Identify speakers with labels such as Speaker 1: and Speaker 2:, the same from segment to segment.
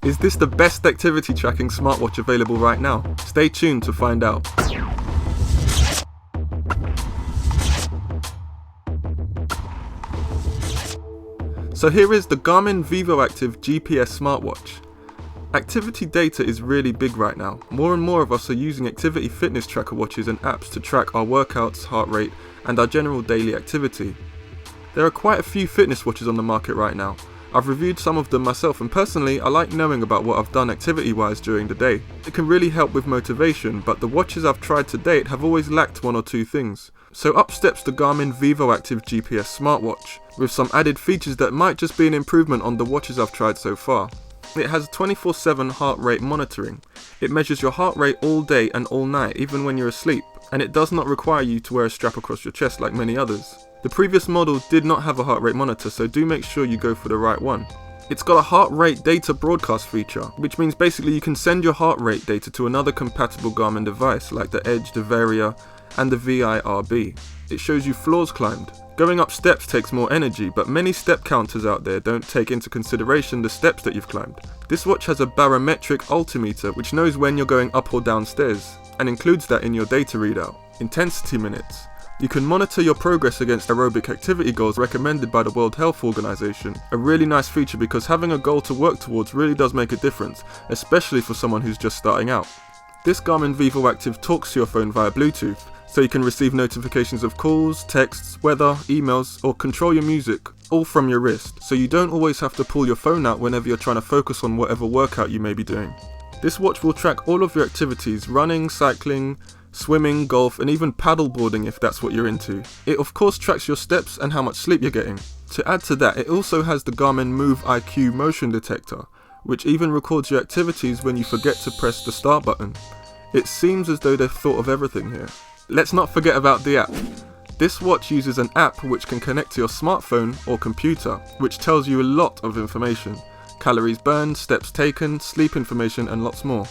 Speaker 1: Is this the best activity tracking smartwatch available right now? Stay tuned to find out. So here is the Garmin Vivoactive GPS smartwatch. Activity data is really big right now. More and more of us are using activity fitness tracker watches and apps to track our workouts, heart rate, and our general daily activity. There are quite a few fitness watches on the market right now. I've reviewed some of them myself, and personally I like knowing about what I've done activity-wise during the day. It can really help with motivation, but the watches I've tried to date have always lacked one or two things. So up steps the Garmin Vivoactive GPS smartwatch, with some added features that might just be an improvement on the watches I've tried so far. It has 24/7 heart rate monitoring. It measures your heart rate all day and all night, even when you're asleep, and it does not require you to wear a strap across your chest like many others. The previous model did not have a heart rate monitor, so do make sure you go for the right one. It's got a heart rate data broadcast feature, which means basically you can send your heart rate data to another compatible Garmin device like the Edge, the Varia, and the VIRB. It shows you floors climbed. Going up steps takes more energy, but many step counters out there don't take into consideration the steps that you've climbed. This watch has a barometric altimeter which knows when you're going up or down stairs, and includes that in your data readout. Intensity minutes. You can monitor your progress against aerobic activity goals recommended by the World Health Organization. A really nice feature because having a goal to work towards really does make a difference, especially for someone who's just starting out. This Garmin Vivoactive talks to your phone via Bluetooth, so you can receive notifications of calls, texts, weather, emails, or control your music, all from your wrist, so you don't always have to pull your phone out whenever you're trying to focus on whatever workout you may be doing. This watch will track all of your activities: running, cycling, swimming, golf, and even paddleboarding if that's what you're into. It of course tracks your steps and how much sleep you're getting. To add to that, it also has the Garmin Move IQ motion detector, which even records your activities when you forget to press the start button. It seems as though they've thought of everything here. Let's not forget about the app. This watch uses an app which can connect to your smartphone or computer, which tells you a lot of information: calories burned, steps taken, sleep information, and lots more.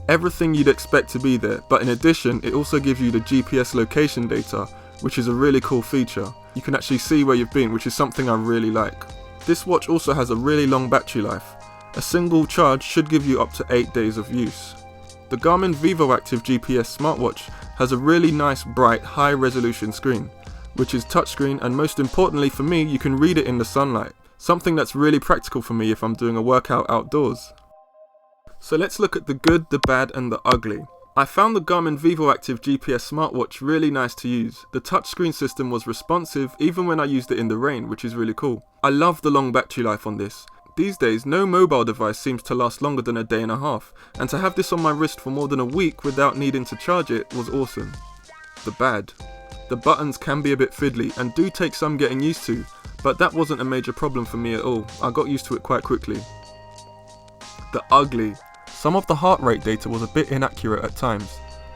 Speaker 1: Everything you'd expect to be there, but in addition it also gives you the GPS location data, which is a really cool feature. You can actually see where you've been, which is something I really like. This watch also has a really long battery life. A single charge should give you up to 8 days of use. The Garmin Vivoactive GPS smartwatch has a really nice bright high resolution screen, which is touchscreen, and most importantly for me, you can read it in the sunlight, something that's really practical for me if I'm doing a workout outdoors. So let's look at the good, the bad, and the ugly. I found the Garmin Vivoactive GPS smartwatch really nice to use. The touchscreen system was responsive even when I used it in the rain, which is really cool. I love the long battery life on this. These days, no mobile device seems to last longer than a day and a half, and to have this on my wrist for more than a week without needing to charge it was awesome. The bad. The buttons can be a bit fiddly and do take some getting used to, but that wasn't a major problem for me at all. I got used to it quite quickly. The ugly. Some of the heart rate data was a bit inaccurate at times.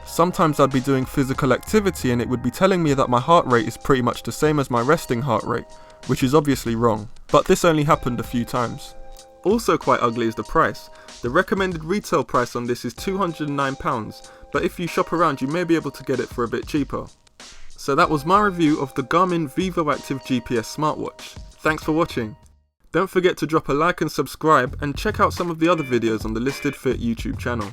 Speaker 1: Sometimes I'd be doing physical activity and it would be telling me that my heart rate is pretty much the same as my resting heart rate, which is obviously wrong, but this only happened a few times. Also quite ugly is the price. The recommended retail price on this is £209, but if you shop around you may be able to get it for a bit cheaper. So that was my review of the Garmin Vivoactive GPS smartwatch. Thanks for watching. Don't forget to drop a like and subscribe, and check out some of the other videos on the Listed Fit YouTube channel.